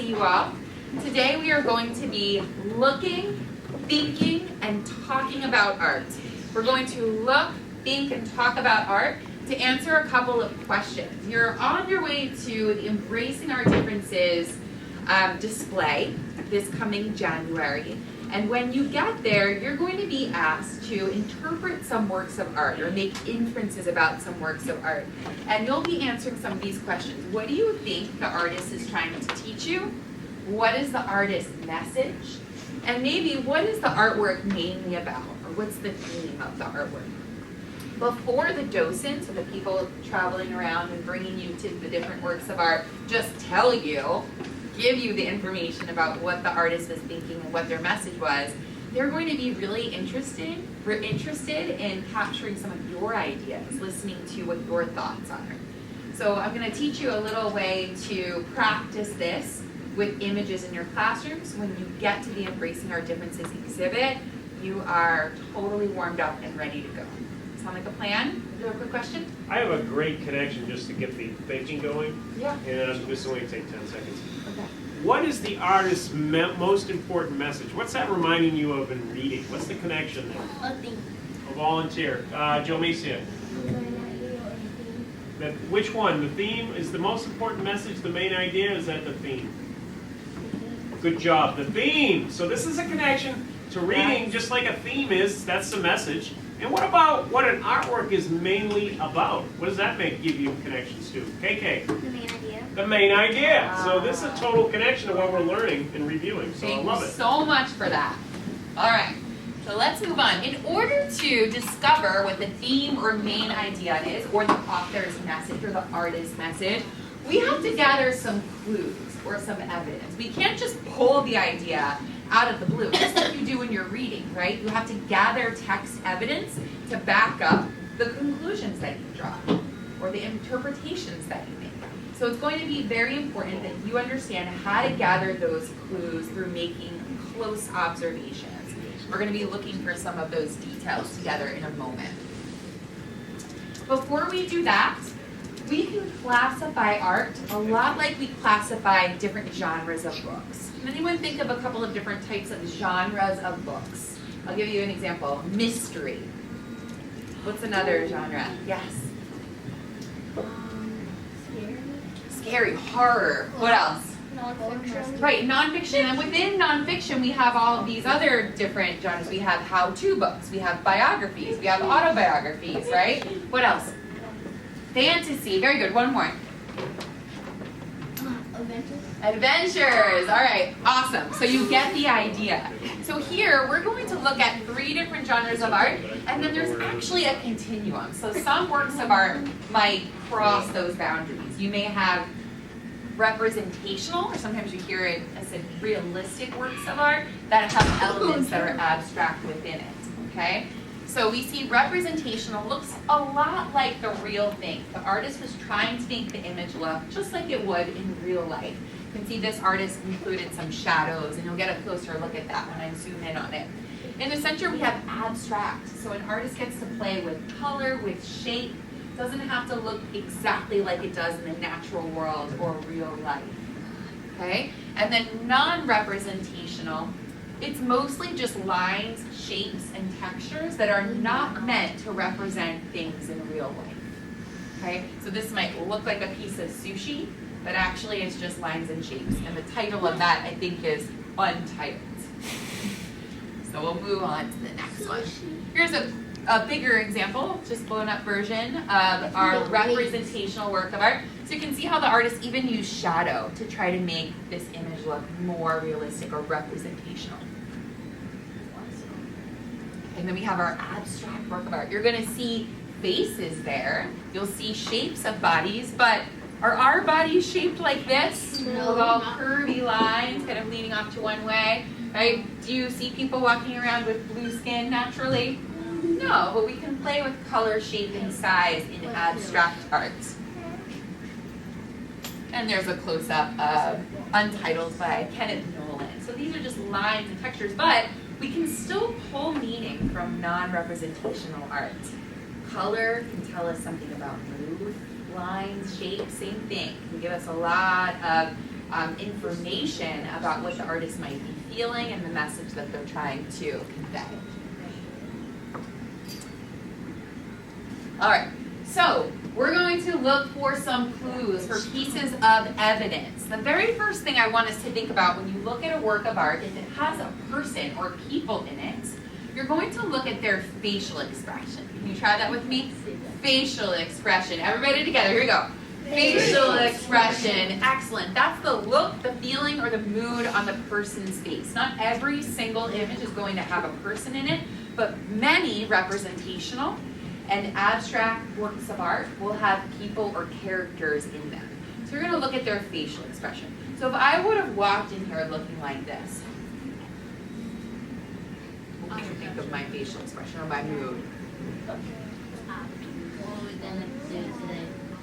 see you all. Today we are going to be looking, thinking, and talking about art. We're going to look, think, and talk about art to answer a couple of questions. You're on your way to the Embracing Our Differences display this coming January. And when you get there, you're going to be asked to interpret some works of art or make inferences about some works of art. And you'll be answering some of these questions. What do you think the artist is trying to teach you? What is the artist's message? And maybe what is the artwork mainly about? Or what's the theme of the artwork? Before the docents, so the people traveling around and bringing you to the different works of art, just tell you, give you the information about what the artist was thinking and what their message was, they're going to be really interested in capturing some of your ideas, listening to what your thoughts are. So I'm going to teach you a little way to practice this with images in your classrooms. When you get to the Embracing Our Differences exhibit, you are totally warmed up and ready to go. Sound like a plan? Do you have a quick question? I have a great connection just to get the thinking going. Yeah. And this will only take 10 seconds. Okay. What is the artist's most important message? What's that reminding you of in reading? What's the connection there? A thing. A volunteer. Joe Macia. Which one? The theme is the most important message, the main idea? Is that the theme? Good job. The theme. So this is a connection to reading, just like a theme is. That's the message. And what about what an artwork is mainly about? What does that give you connections to? KK? The main idea. The main idea. So this is a total connection to what we're learning and reviewing. So I love it. Thank you so much for that. All right, so let's move on. In order to discover what the theme or main idea is, or the author's message, or the artist's message, we have to gather some clues or some evidence. We can't just pull the idea out of the blue, just like you do when you're reading, right? You have to gather text evidence to back up the conclusions that you draw or the interpretations that you make. So it's going to be very important that you understand how to gather those clues through making close observations. We're going to be looking for some of those details together in a moment. Before we do that, we can classify art a lot like we classify different genres of books. Can anyone think of a couple of different types of genres of books? I'll give you an example. Mystery. What's another genre? Yes. Scary. Horror. What else? Nonfiction. Right, nonfiction. And within nonfiction, we have all of these other different genres. We have how-to books. We have biographies. We have autobiographies, right? What else? Fantasy. Very good. One more. Adventures. All right. Awesome. So you get the idea. So here, we're going to look at 3 different genres of art, and then there's actually a continuum. So some works of art might cross those boundaries. You may have representational, or sometimes you hear it as in realistic works of art that have elements that are abstract within it. Okay? So we see representational looks a lot like the real thing. The artist was trying to make the image look just like it would in real life. You can see this artist included some shadows, and you'll get a closer look at that when I zoom in on it. In the center, we have abstract. So an artist gets to play with color, with shape. It doesn't have to look exactly like it does in the natural world or real life. Okay? And then non-representational, it's mostly just lines, shapes, and textures that are not meant to represent things in real life. Okay? So this might look like a piece of sushi, but actually it's just lines and shapes. And the title of that, I think, is Untitled. So we'll move on to the next one. Here's a bigger example, just blown up version of our representational work of art. So you can see how the artist even used shadow to try to make this image look more realistic or representational. And then we have our abstract work of art. You're going to see faces there. You'll see shapes of bodies, but are our bodies shaped like this? No. With all curvy lines kind of leading off to one way, right? Do you see people walking around with blue skin naturally? No, but we can play with color, shape, and size in abstract art. And there's a close-up of Untitled by Kenneth Nolan. So these are just lines and textures, but we can still pull meaning from non-representational art. Color can tell us something about mood. lines, shapes, same thing. Can give us a lot of information about what the artist might be feeling and the message that they're trying to convey. All right, so we're going to look for some clues, for pieces of evidence. The very first thing I want us to think about when you look at a work of art, if it has a person or people in it, you're going to look at their facial expression. Can you try that with me? Facial expression. Everybody together, here we go. Facial expression, excellent. That's the look, the feeling, or the mood on the person's face. Not every single image is going to have a person in it, but many representational and abstract works of art will have people or characters in them. So you're going to look at their facial expression. So if I would have walked in here looking like this, what do you think of my facial expression or my mood?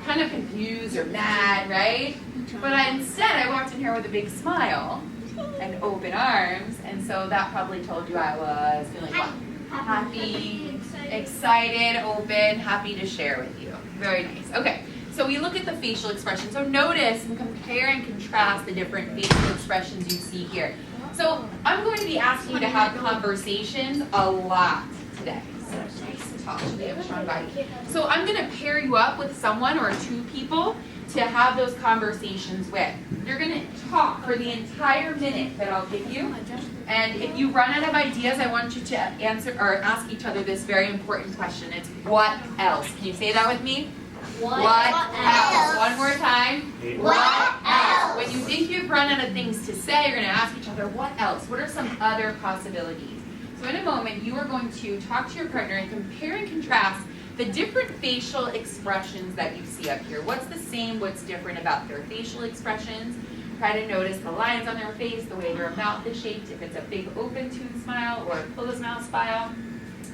Kind of confused or mad, right? But instead I walked in here with a big smile and open arms, and so that probably told you I was feeling what? Happy, excited, open, happy to share with you. Very nice. Okay, so we look at the facial expression. So notice and compare and contrast the different facial expressions you see here. So I'm going to be asking you to have conversations a lot today. So nice to talk today. Have a strong body. So I'm going to pair you up with someone or two people to have those conversations with. You're going to talk for the entire minute that I'll give you. And if you run out of ideas, I want you to answer or ask each other this very important question. It's what else? Can you say that with me? What else? One more time. What else? When you think you've run out of things to say, you're going to ask each other, what else? What are some other possibilities? So in a moment, you are going to talk to your partner and compare and contrast the different facial expressions that you see up here. What's the same, what's different about their facial expressions? Try to notice the lines on their face, the way their mouth is shaped, if it's a big open tube smile or a closed mouth smile.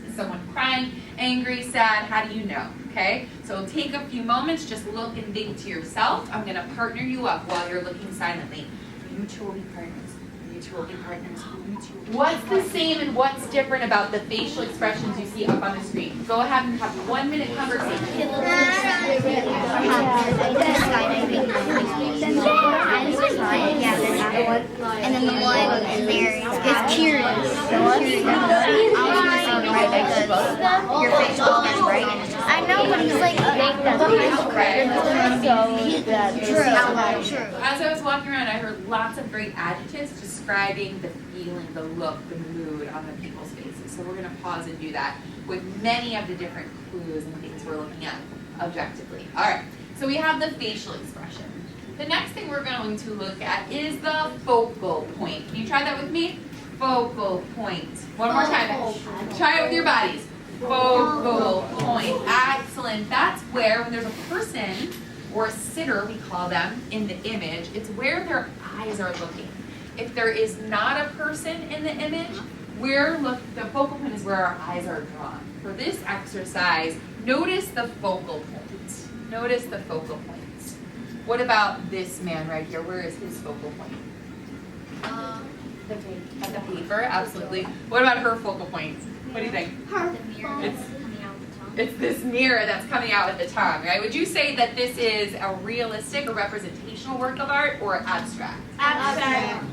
Is someone crying, angry, sad? How do you know? Okay, so take a few moments, just look and think to yourself. I'm going to partner you up while you're looking silently. You two will be partners. You two will be partners. You two. What's the same and what's different about the facial expressions you see up on the screen? Go ahead and have 1 minute conversation. And then the one in there is curious. Your facial expression, right? I know, but he's like, true. As I was walking around, I heard lots of great adjectives describing the feeling, the look, the mood on the people's faces. So we're going to pause and do that with many of the different clues and things we're looking at objectively. All right, so we have the facial expression. The next thing we're going to look at is the focal point. Can you try that with me? Focal point. One more time. Try it with your bodies. Focal point. Excellent. That's where, when there's a person or a sitter, we call them, in the image, it's where their eyes are looking. If there is not a person in the image, the focal point is where our eyes are drawn. For this exercise, notice the focal point. Notice the focal point. What about this man right here? Where is his focal point? At the paper, absolutely. What about her focal point? What do you think? It's this mirror that's coming out with the tongue, right? Would you say that this is a realistic or representational work of art or abstract? Abstract.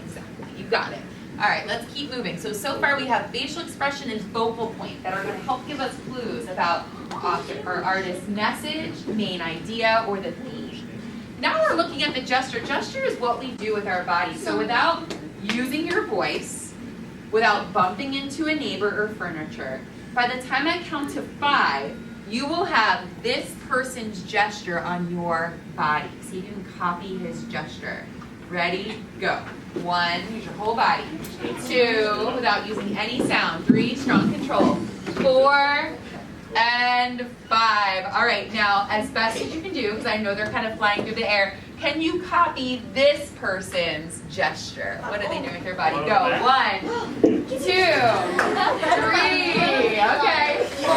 Exactly, you got it. All right, let's keep moving. So far we have facial expression and focal point that are going to help give us clues about author or artist's message, main idea, or the theme. Now we're looking at the gesture. Gesture is what we do with our body. So without using your voice, without bumping into a neighbor or furniture, by the time I count to 5, you will have this person's gesture on your body. So you can copy his gesture. Ready? Go. 1, use your whole body. 2, without using any sound. 3, strong control. 4, and 5. All right, now as best as you can do, because I know they're kind of flying through the air, can you copy this person's gesture? What are they doing with their body? Go. 1, 2, 3. Okay. 4,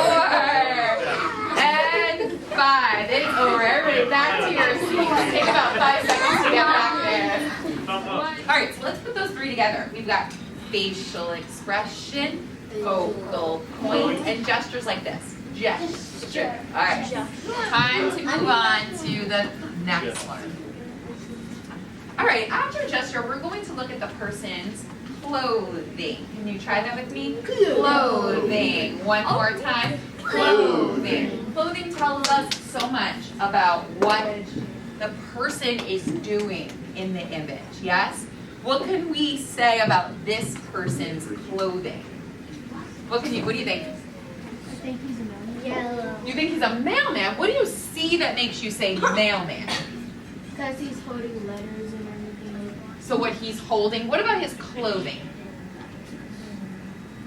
and 5. It's over. Everybody back to your seats. Take about 5 seconds to get back there. All right, so let's put those 3 together. We've got facial expression, focal point, and gestures like this. gesture. All right. Time to move on to the next one. All right, after gesture, we're going to look at the person's clothing. Can you try that with me? Clothing. One more time. Clothing. Clothing tells us so much about what the person is doing in the image, yes? What can we say about this person's clothing? What do you think? I think he's a mailman. Yellow. You think he's a mailman? What do you see that makes you say mailman? Because he's holding letters and everything. So what he's holding, what about his clothing?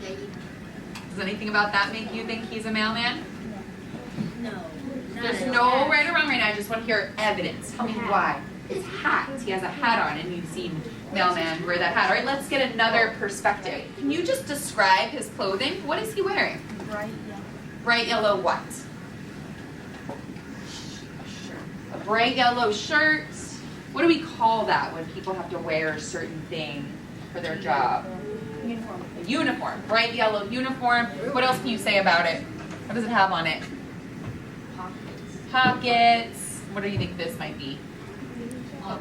Does anything about that make you think he's a mailman? No. There's no right or wrong right now. I just want to hear evidence. Tell me why. His hat. He has a hat on, and you've seen mailman wear that hat. All right, let's get another perspective. Can you just describe his clothing? What is he wearing? Bright yellow. Bright yellow what? A bright yellow shirt. What do we call that when people have to wear a certain thing for their job? Uniform. A uniform. Bright yellow uniform. What else can you say about it? What does it have on it? Pockets. What do you think this might be? A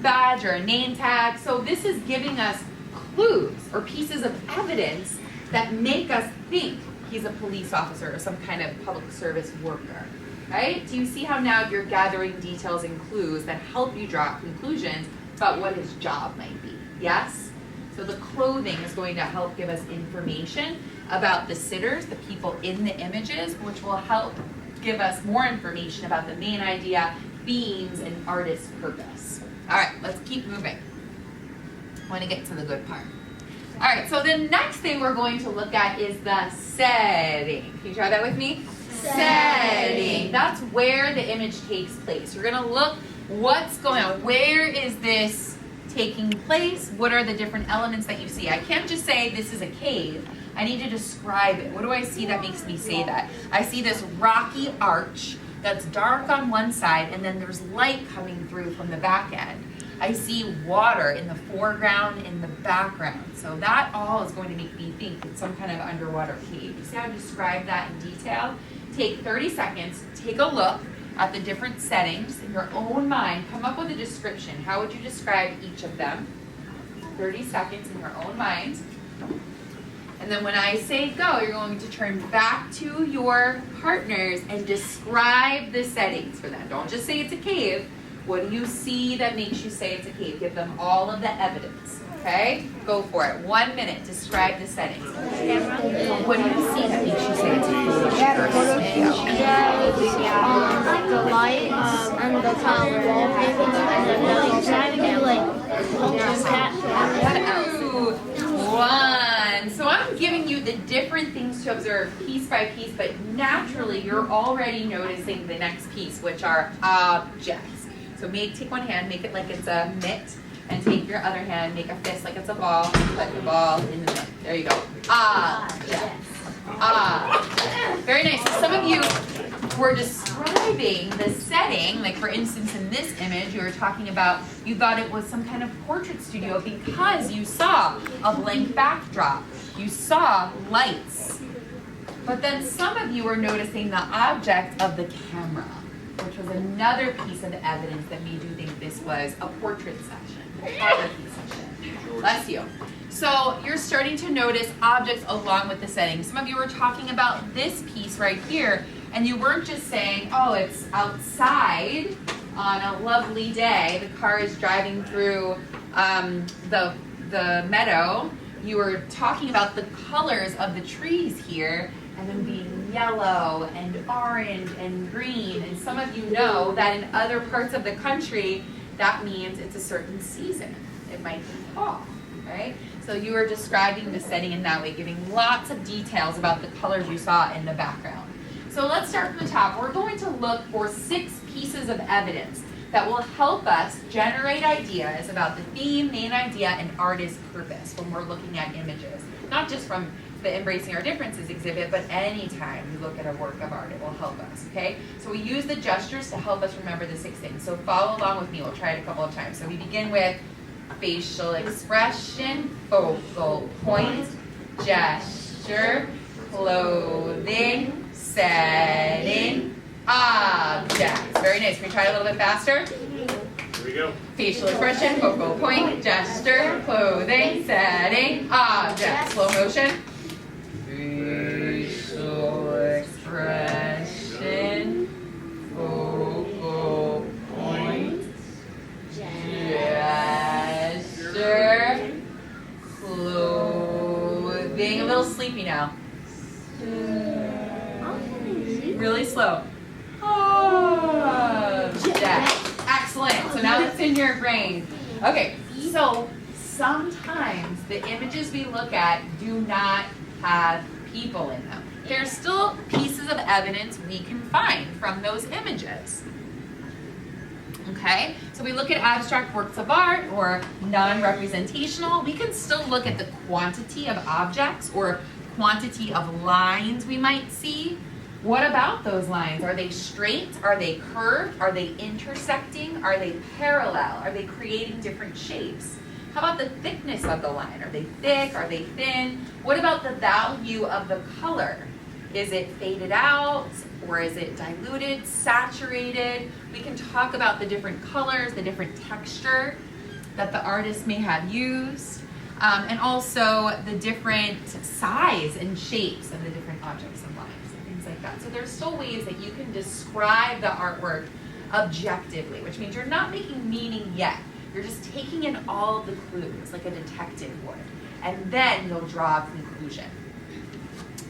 badge or a name tag. So this is giving us clues or pieces of evidence that make us think he's a police officer or some kind of public service worker. Right? Do you see how now you're gathering details and clues that help you draw conclusions about what his job might be? Yes? So the clothing is going to help give us information about the sitters, the people in the images, which will help give us more information about the main idea, themes, and artist's purpose. All right, let's keep moving. I want to get to the good part. All right, so the next thing we're going to look at is the setting. Can you try that with me? Setting. That's where the image takes place. You're going to look what's going on. Where is this taking place? What are the different elements that you see? I can't just say this is a cave. I need to describe it. What do I see that makes me say that? I see this rocky arch that's dark on one side, and then there's light coming through from the back end. I see water in the foreground, in the background. So that all is going to make me think it's some kind of underwater cave. You see how I describe that in detail? Take 30 seconds, take a look at the different settings in your own mind. Come up with a description. How would you describe each of them? 30 seconds in your own mind. And then when I say go, you're going to turn back to your partners and describe the settings for them. Don't just say it's a cave. What do you see that makes you say it's a cave? Give them all of the evidence. Okay? Go for it. 1 minute. Describe the settings. What do you see that makes you say it's a cave? The lights and the color wallpaper and One. So I'm giving you the different things to observe piece by piece, but naturally you're already noticing the next piece, which are objects. So take one hand, make it like it's a mitt, and take your other hand, make a fist like it's a ball, put the ball in the mitt. There you go. Objects. Very nice. So some of you were describing the setting, like for instance in this image you were talking about, you thought it was some kind of portrait studio because you saw a blank backdrop, you saw lights. But then some of you were noticing the object of the camera, which was another piece of evidence that made you think this was a portrait session, photography session. Bless you. So you're starting to notice objects along with the setting. Some of you were talking about this piece right here, and you weren't just saying, oh, it's outside on a lovely day. The car is driving through the meadow. You were talking about the colors of the trees here, and them being yellow and orange and green. And some of you know that in other parts of the country, that means it's a certain season. It might be fall, right? So you were describing the setting in that way, giving lots of details about the colors you saw in the background. So let's start from the top. We're going to look for 6 pieces of evidence that will help us generate ideas about the theme, main idea, and artist's purpose when we're looking at images. Not just from the Embracing Our Differences exhibit, but anytime we look at a work of art, it will help us, okay? So we use the gestures to help us remember the 6 things. So follow along with me. We'll try it a couple of times. So we begin with facial expression, focal point, gesture, clothing, setting, objects. Very nice. Can we try a little bit faster? Here we go. Facial expression, focal point, gesture, clothing, setting, object. Slow motion. Facial expression, focal point, gesture, clothing. A little sleepy now. Really slow. Object. Excellent. So now it's in your brain. Okay, so sometimes the images we look at do not have people in them. There's still pieces of evidence we can find from those images. Okay, so we look at abstract works of art or non-representational. We can still look at the quantity of objects or quantity of lines we might see. What about those lines? Are they straight? Are they curved? Are they intersecting? Are they parallel? Are they creating different shapes? How about the thickness of the line? Are they thick? Are they thin? What about the value of the color? Is it faded out or is it diluted, saturated? We can talk about the different colors, the different texture that the artist may have used, and also the different size and shapes of the different objects and lines and things like that. So there's still ways that you can describe the artwork objectively, which means you're not making meaning yet. You're just taking in all of the clues like a detective would, and then you'll draw a conclusion.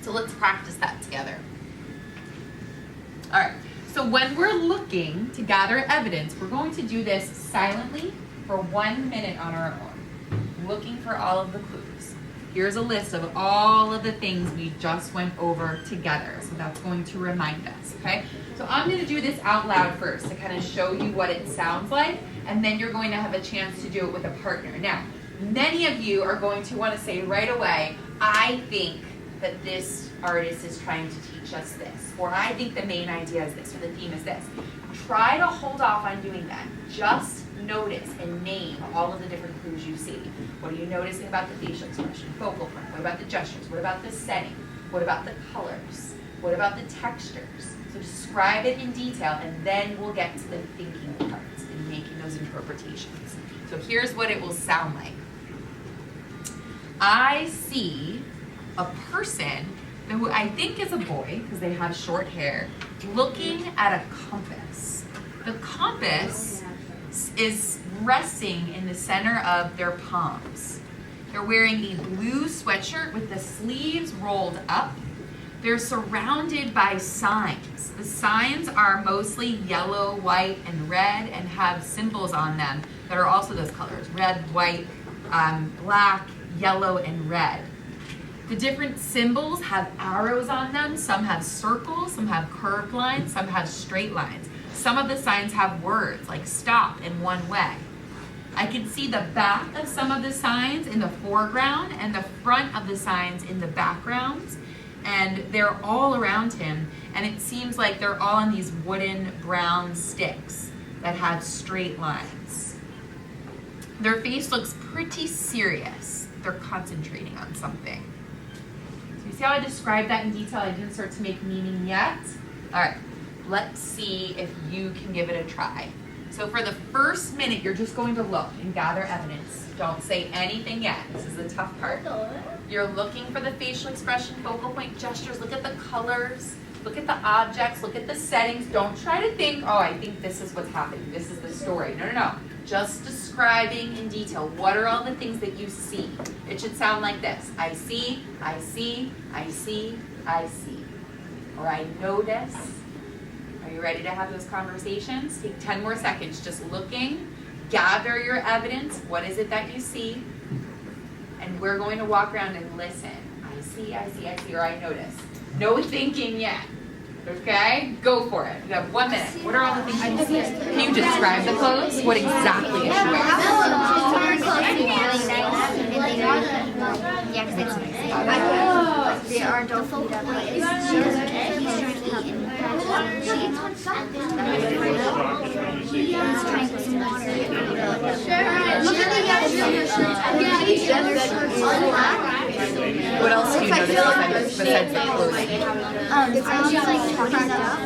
So let's practice that together. All right, so when we're looking to gather evidence, we're going to do this silently for 1 minute on our own, looking for all of the clues. Here's a list of all of the things we just went over together, so that's going to remind us, okay? So I'm going to do this out loud first to kind of show you what it sounds like, and then you're going to have a chance to do it with a partner. Now, many of you are going to want to say right away, I think that this artist is trying to teach us this, or I think the main idea is this, or the theme is this. Try to hold off on doing that. Just notice and name all of the different clues you see. What are you noticing about the facial expression, focal point? What about the gestures? What about the setting? What about the colors? What about the textures? So describe it in detail, and then we'll get to the thinking parts and making those interpretations. So here's what it will sound like. I see a person who I think is a boy, because they have short hair, looking at a compass. The compass is resting in the center of their palms. They're wearing a blue sweatshirt with the sleeves rolled up. They're surrounded by signs. The signs are mostly yellow, white, and red, and have symbols on them that are also those colors: red, white, black, yellow, and red. The different symbols have arrows on them. Some have circles, some have curved lines, some have straight lines. Some of the signs have words like stop and one way. I can see the back of some of the signs in the foreground and the front of the signs in the background. And they're all around him. And it seems like they're all on these wooden brown sticks that have straight lines. Their face looks pretty serious. They're concentrating on something. You see how I described that in detail? I didn't start to make meaning yet. All right, let's see if you can give it a try. So for the first minute, you're just going to look and gather evidence. Don't say anything yet. This is the tough part. You're looking for the facial expression, focal point, gestures. Look at the colors. Look at the objects. Look at the settings. Don't try to think, oh, I think this is what's happening. This is the story. No, no, no. Just describing in detail. What are all the things that you see? It should sound like this. I see, I see, I see, I see. Or I notice. Are you ready to have those conversations? Take 10 more seconds just looking. Gather your evidence. What is it that you see? And we're going to walk around and listen. I see, I see, I see, or I notice. No thinking yet. Okay? Go for it. You have 1 minute. What are all the things you see? Can you describe the clothes? What exactly is she wearing? They are adult food. What else do you notice besides the clothing? She's like talking up.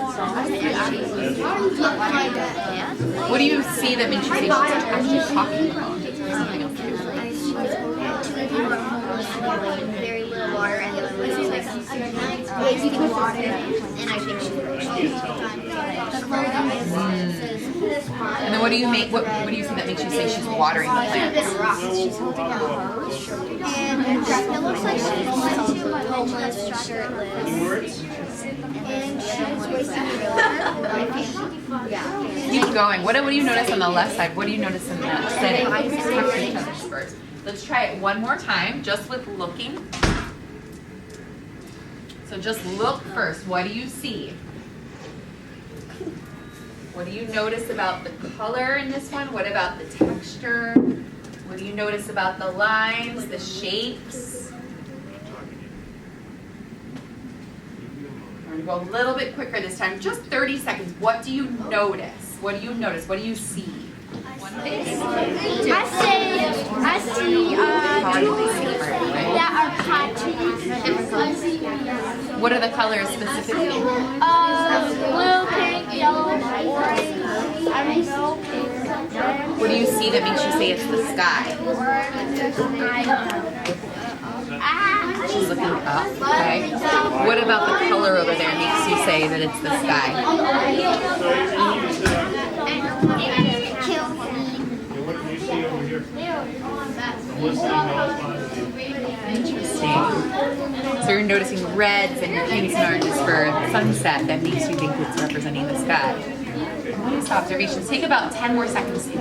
What do you see that makes you say she's actually talking about it? Something else too. Very little water, and the other one is like wasting water. And I think And then what do you make? What do you see that makes you say she's watering the plants? She's holding a hose, and it looks like she's homeless, shirtless, and she's wasting water. Yeah. Keep going. What do you notice on the left side? What do you notice in the setting? Let's talk to each other first. Let's try it one more time, just with looking. So just look first. What do you see? What do you notice about the color in this one? What about the texture? What do you notice about the lines, the shapes? We're going to go a little bit quicker this time. Just 30 seconds. What do you notice? What do you notice? What do you see? I see that are hot. What are the colors specifically? Blue, pink, yellow, orange. I don't know. What do you see that makes you say it's the sky? She's looking up. Okay. What about the color over there makes you say that it's the sky? Interesting. So you're noticing reds and pinks and oranges for sunset that makes you think it's representing the sky. Nice observations. Take about 10 more seconds. I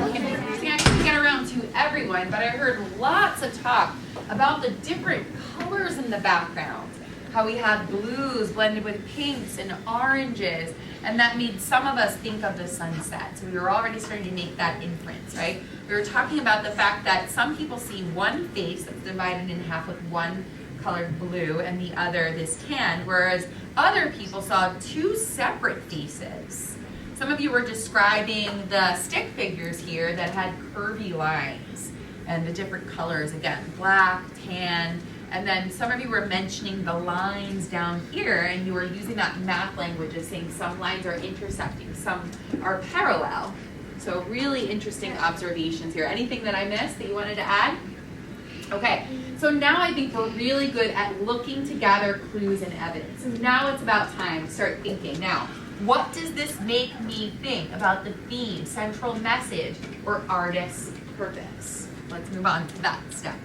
couldn't get around to everyone, but I heard lots of talk about the different colors in the background. How we have blues blended with pinks and oranges, and that made some of us think of the sunset. So we were already starting to make that inference, right? We were talking about the fact that some people see one face that's divided in half with one colored blue and the other this tan, whereas other people saw two separate faces. Some of you were describing the stick figures here that had curvy lines and the different colors, again, black, tan, and then some of you were mentioning the lines down here, and you were using that math language of saying some lines are intersecting, some are parallel. So really interesting observations here. Anything that I missed that you wanted to add? Okay, so now I think we're really good at looking to gather clues and evidence. Now it's about time to start thinking. Now, what does this make me think about the theme, central message, or artist's purpose? Let's move on to that step.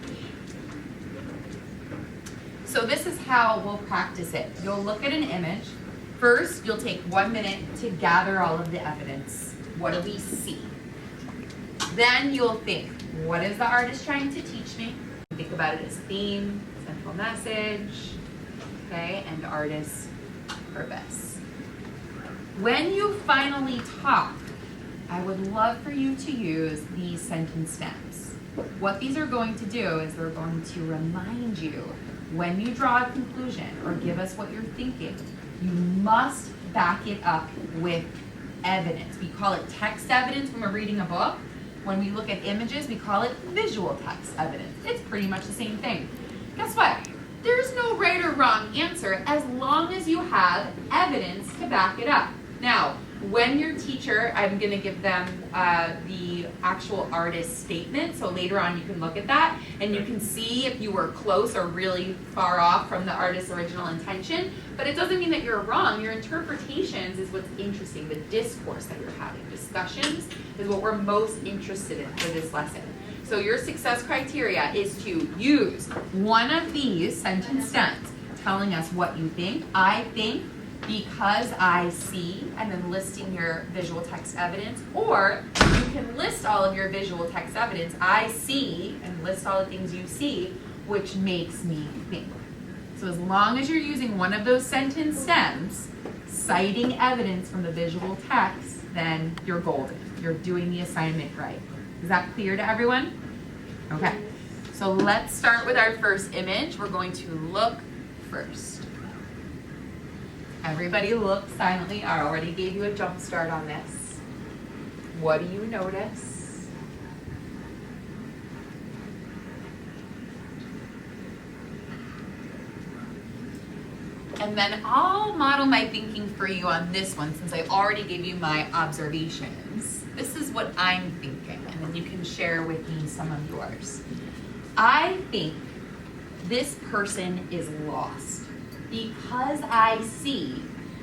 So this is how we'll practice it. You'll look at an image. First, you'll take 1 minute to gather all of the evidence. What do we see? Then you'll think, what is the artist trying to teach me? Think about it as theme, central message, okay, and artist's purpose. When you finally talk, I would love for you to use these sentence stems. What these are going to do is they're going to remind you when you draw a conclusion or give us what you're thinking, you must back it up with evidence. We call it text evidence when we're reading a book. When we look at images, we call it visual text evidence. It's pretty much the same thing. Guess what? There's no right or wrong answer as long as you have evidence to back it up. Now, when your teacher, I'm going to give them the actual artist statement, so later on you can look at that and you can see if you were close or really far off from the artist's original intention, but it doesn't mean that you're wrong. Your interpretations is what's interesting, the discourse that you're having. Discussions is what we're most interested in for this lesson. So your success criteria is to use one of these sentence stems telling us what you think, I think, because I see, and then listing your visual text evidence, or you can list all of your visual text evidence, I see, and list all the things you see, which makes me think. So as long as you're using one of those sentence stems, citing evidence from the visual text, then you're golden. You're doing the assignment right. Is that clear to everyone? Okay, so let's start with our first image. We're going to look first. Everybody look silently. I already gave you a jump start on this. What do you notice? And then I'll model my thinking for you on this one since I already gave you my observations. This is what I'm thinking, and then you can share with me some of yours. I think this person is lost because I see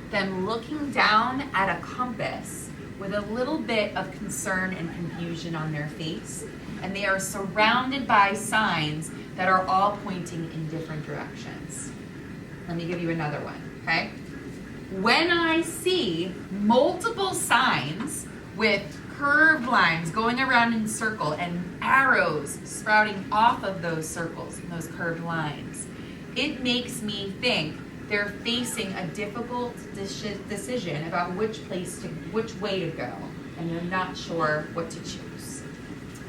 them looking down at a compass with a little bit of concern and confusion on their face, and they are surrounded by signs that are all pointing in different directions. Let me give you another one, okay? When I see multiple signs with curved lines going around in a circle and arrows sprouting off of those circles and those curved lines, it makes me think they're facing a difficult decision about which way to go, and they're not sure what to choose.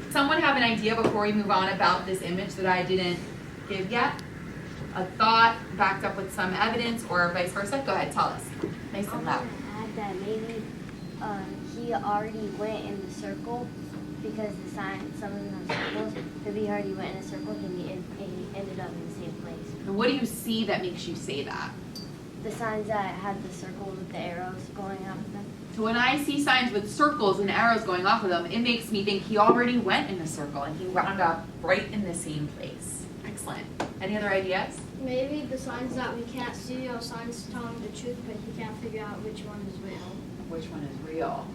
Someone have an idea before we move on about this image that I didn't give yet? A thought backed up with some evidence or vice versa? Go ahead, tell us. Nice and loud. Add that maybe he already went in the circle because the sign, some of those circles, maybe he already went in a circle and he ended up in the same place. And what do you see that makes you say that? The signs that had the circle with the arrows going out of them. So when I see signs with circles and arrows going off of them, it makes me think he already went in a circle and he wound up right in the same place. Excellent. Any other ideas? Maybe the signs that we can't see are signs telling the truth, but he can't figure out which one is real. Which one is real?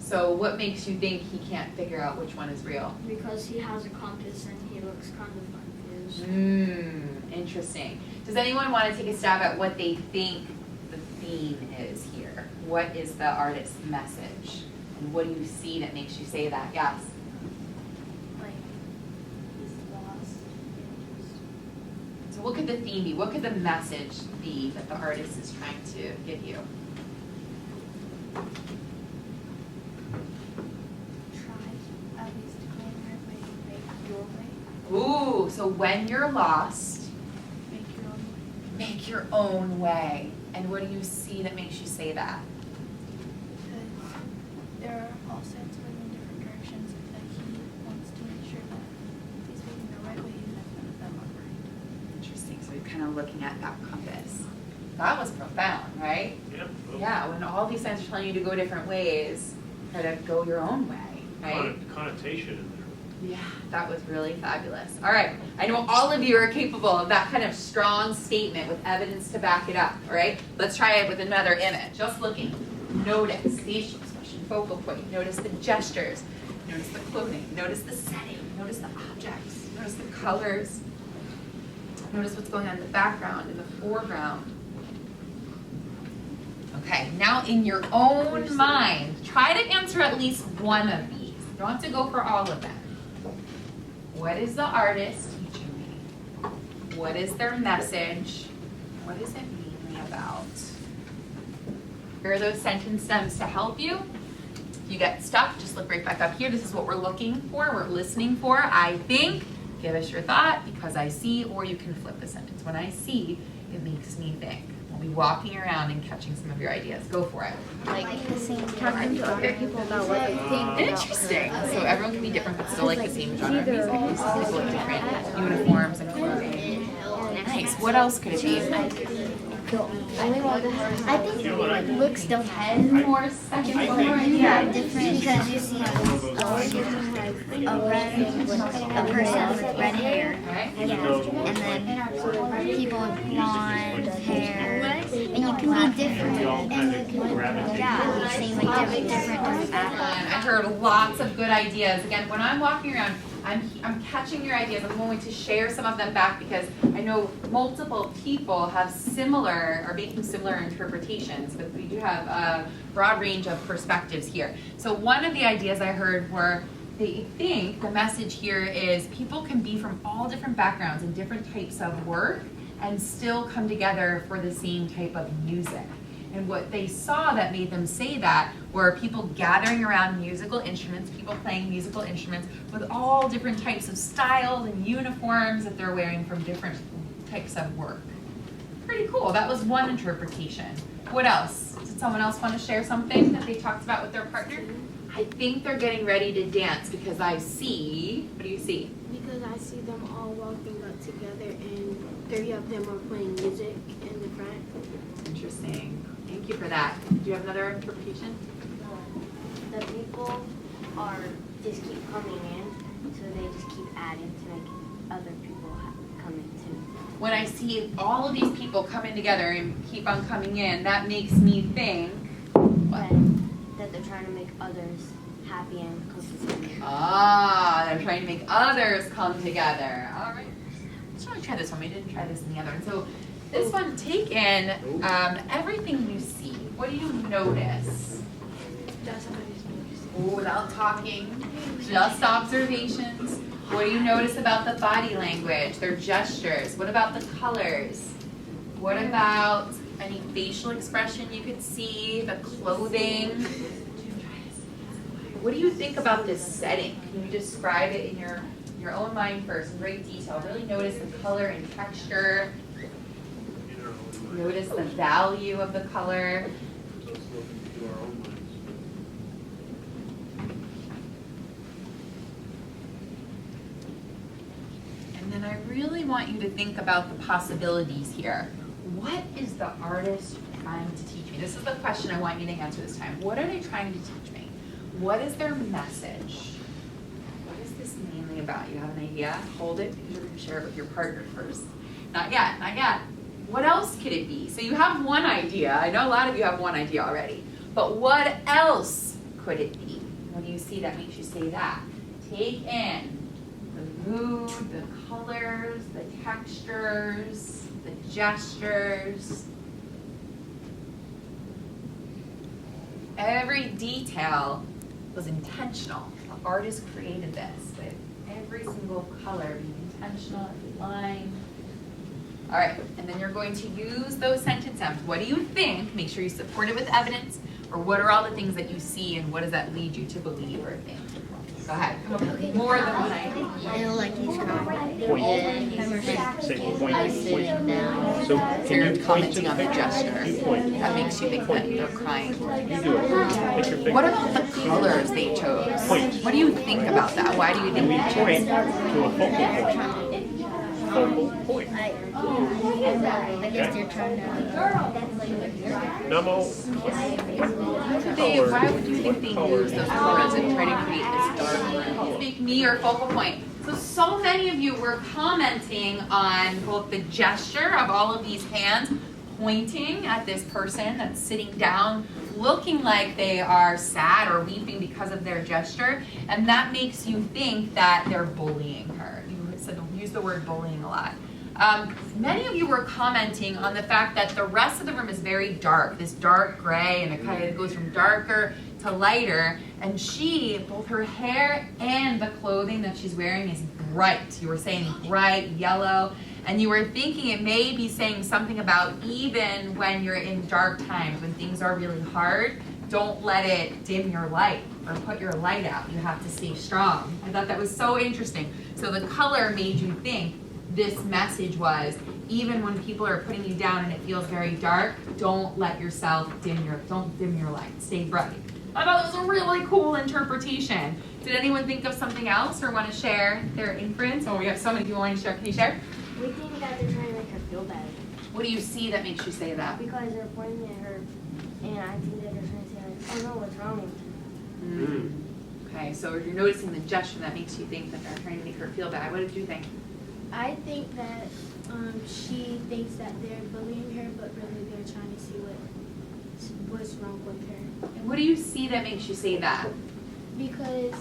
So what makes you think he can't figure out which one is real? Because he has a compass and he looks kind of confused. Interesting. Does anyone want to take a stab at what they think the theme is here? What is the artist's message? And what do you see that makes you say that? Yes? Like, he's lost. So what could the theme be? What could the message be that the artist is trying to give you? Try at least to go your way, make your way. Ooh, so when you're lost, Make your own way. make your own way. And what do you see that makes you say that? Because there are all signs going in different directions, that he wants to make sure that he's making the right way even if none of them are right. Interesting. So you're kind of looking at that compass. That was profound, right? Yep. Yeah, when all these signs are telling you to go different ways, try to go your own way, right? Connotation in there. Yeah, that was really fabulous. All right, I know all of you are capable of that kind of strong statement with evidence to back it up, all right? Let's try it with another image. Just looking. Notice facial expression, focal point. Notice the gestures. Notice the clothing. Notice the setting. Notice the objects. Notice the colors. Notice what's going on in the background, in the foreground. Okay, now in your own mind, try to answer at least one of these. You don't have to go for all of them. What is the artist teaching me? What is their message? What does it mean me about? Here are those sentence stems to help you. If you get stuck, just look right back up here. This is what we're looking for, we're listening for. I think, give us your thought, because I see, or you can flip the sentence. When I see, it makes me think. We'll be walking around and catching some of your ideas. Go for it. Like the same talking to other people about what they think. Interesting. So everyone can be different, but still like the same genre of music. People with different uniforms and clothing. Nice. What else could it be? I think looks don't have 10 more seconds. yeah, different because you see a person with red hair, Okay. and then people with blonde hair, and you can be different, and you can, yeah, you seem like different backgrounds. I heard lots of good ideas. Again, when I'm walking around, I'm catching your ideas. I'm going to share some of them back because I know multiple people have similar or making similar interpretations, but we do have a broad range of perspectives here. So one of the ideas I heard were they think the message here is people can be from all different backgrounds and different types of work and still come together for the same type of music. And what they saw that made them say that were people gathering around musical instruments, people playing musical instruments with all different types of styles and uniforms that they're wearing from different types of work. Pretty cool. That was one interpretation. What else? Did someone else want to share something that they talked about with their partner? I think they're getting ready to dance because I see, what do you see? Because I see them all walking up together and 3 of them are playing music in the front. Interesting. Thank you for that. Do you have another interpretation? The people are just keep coming in, so they just keep adding to make other people come in too. When I see all of these people coming together and keep on coming in, that makes me think That they're trying to make others happy and close together. Ah, they're trying to make others come together. All right. Let's try to try this one. We didn't try this in the other one. So this one, take in everything you see. What do you notice? Oh, without talking, just observations. What do you notice about the body language, their gestures? What about the colors? What about any facial expression you could see, the clothing? What do you think about this setting? Can you describe it in your own mind first in great detail? Really notice the color and texture. Notice the value of the color. And then I really want you to think about the possibilities here. What is the artist trying to teach me? This is the question I want you to answer this time. What are they trying to teach me? What is their message? What is this mainly about? You have an idea? Hold it because you're going to share it with your partner first. Not yet, not yet. What else could it be? So you have one idea. I know a lot of you have one idea already. But what else could it be? When you see that makes you say that. Take in the mood, the colors, the textures, the gestures. Every detail was intentional. The artist created this with every single color being intentional, every line. All right, and then you're going to use those sentence stems. What do you think? Make sure you support it with evidence. Or what are all the things that you see and what does that lead you to believe or think? Go ahead. Come up with more than one idea. I feel like he's crying. Say point down. So So you're commenting on the gesture. That makes you think that they're crying. You do it. Pick your finger. What about the colors they chose? Point. What do you think about that? Why do you think We they point chose? to a focal point. Focal point. I guess they're trying to. Namo. Why would you think they use those colors and try to create this dark room? Make me your focal point. So many of you were commenting on both the gesture of all of these hands pointing at this person that's sitting down, looking like they are sad or weeping because of their gesture, and that makes you think that they're bullying her. You said use the word bullying a lot. Many of you were commenting on the fact that the rest of the room is very dark, this dark gray, and it kind of goes from darker to lighter, and she, both her hair and the clothing that she's wearing is bright. You were saying bright yellow, and you were thinking it may be saying something about even when you're in dark times, when things are really hard, don't let it dim your light or put your light out. You have to stay strong. I thought that was so interesting. So the color made you think this message was, even when people are putting you down and it feels very dark, don't let yourself don't dim your light. Stay bright. I thought it was a really cool interpretation. Did anyone think of something else or want to share their inference? Oh, we have so many people wanting to share. Can you share? We think that they're trying to make her feel bad What do you see that makes you say that? because they're pointing at her, and I think that they're trying to say like, oh no, what's wrong with you? Okay, so you're noticing the gesture that makes you think that they're trying to make her feel bad. What did you think? I think that she thinks that they're bullying her, but really they're trying to see what's wrong with her. And what do you see that makes you say that? Because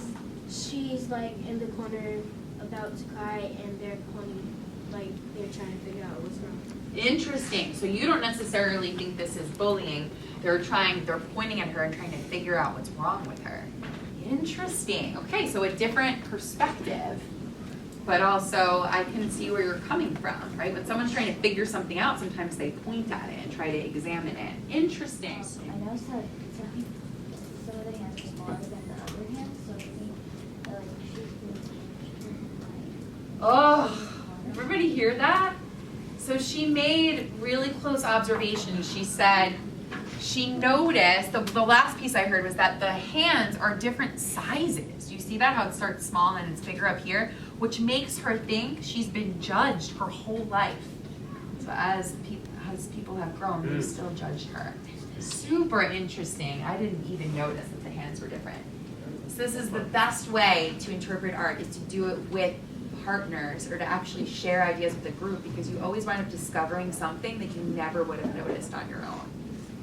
she's like in the corner about to cry, and they're pointing, like they're trying to figure out what's wrong. Interesting. So you don't necessarily think this is bullying. They're pointing at her and trying to figure out what's wrong with her. Interesting. Okay, so a different perspective, but also I can see where you're coming from, right? When someone's trying to figure something out, sometimes they point at it and try to examine it. Interesting. I know some of the hands are smaller than the other hands, so maybe like she's Oh, everybody hear that? So she made really close observations. She said she noticed, the last piece I heard was that the hands are different sizes. You see that, how it starts small and it's bigger up here, which makes her think she's been judged her whole life. So as people have grown, they've still judged her. Super interesting. I didn't even notice that the hands were different. So this is the best way to interpret art, is to do it with partners or to actually share ideas with a group, because you always wind up discovering something that you never would have noticed on your own,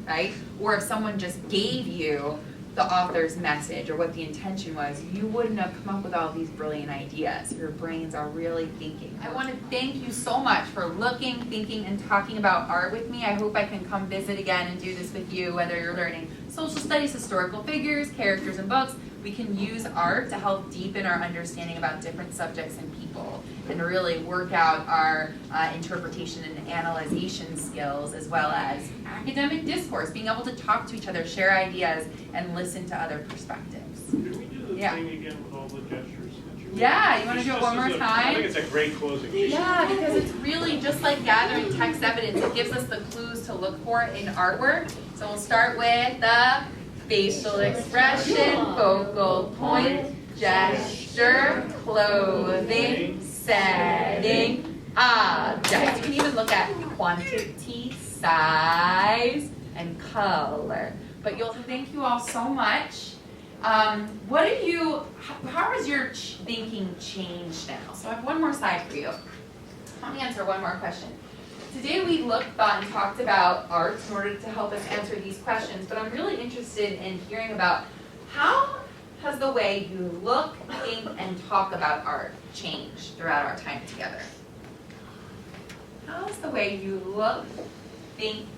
right? Or if someone just gave you the author's message or what the intention was, you wouldn't have come up with all these brilliant ideas. Your brains are really thinking. I want to thank you so much for looking, thinking, and talking about art with me. I hope I can come visit again and do this with you, whether you're learning social studies, historical figures, characters in books. We can use art to help deepen our understanding about different subjects and people, and really work out our interpretation and analyzation skills, as well as academic discourse, being able to talk to each other, share ideas, and listen to other perspectives. Can we do the Yeah. thing again with all the gestures? that you- Yeah, you want to do it one more I think time? it's a great closing. Yeah, because it's really just like gathering text evidence. It gives us the clues to look for in artwork. So we'll start with the facial expression, focal point, gesture, clothing, setting, object. You can even look at quantity, size, and color. But thank you all so much. How has your thinking changed now? So I have one more slide for you. Let me answer one more question. Today we thought, and talked about art in order to help us answer these questions, but I'm really interested in hearing about how has the way you look, think, and talk about art changed throughout our time together? How has the way you look, think,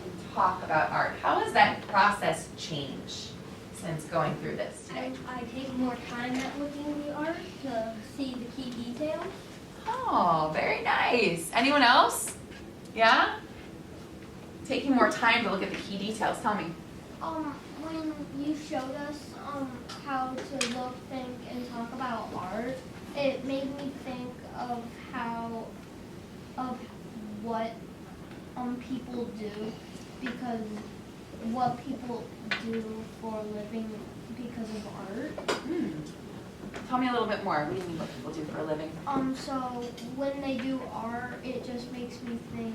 and talk about art, how has that process changed since going through this today? I take more time at looking at the art to see the key details. Oh, very nice. Anyone else? Yeah? Taking more time to look at the key details. Tell me. When you showed us how to look, think, and talk about art, it made me think of what people do, because what people do for a living because of art. Tell me a little bit more. What do you mean what people do for a living? So when they do art, it just makes me think,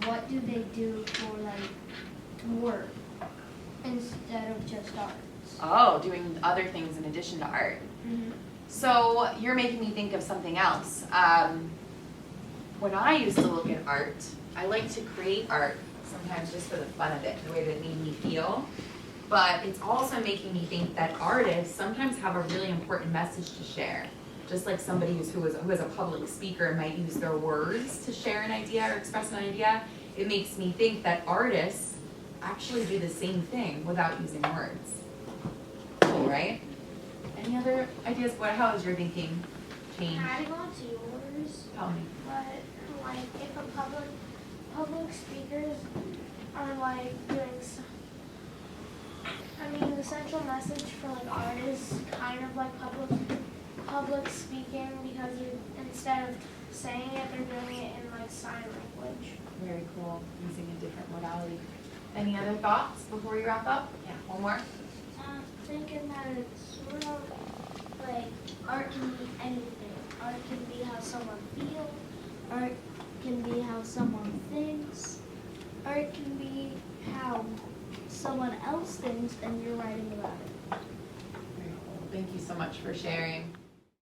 what do they do for work instead of just art? Oh, doing other things in addition to art. Mm-hmm. So you're making me think of something else. When I used to look at art, I like to create art sometimes just for the fun of it, the way that it made me feel. But it's also making me think that artists sometimes have a really important message to share. Just like somebody who is a public speaker might use their words to share an idea or express an idea, it makes me think that artists actually do the same thing without using words. Cool, right? Any other ideas? How has your thinking changed? Adding on to yours, Tell me. but if a public speakers are doing the central message for art is kind of like public speaking, because instead of saying it, they're doing it in sign language. Very cool. Using a different modality. Any other thoughts before we wrap up? Yeah, one more. Thinking that it's sort of art can be anything. Art can be how someone feels. Art can be how someone thinks. Art can be how someone else thinks and you're writing about it. Very cool. Thank you so much for sharing.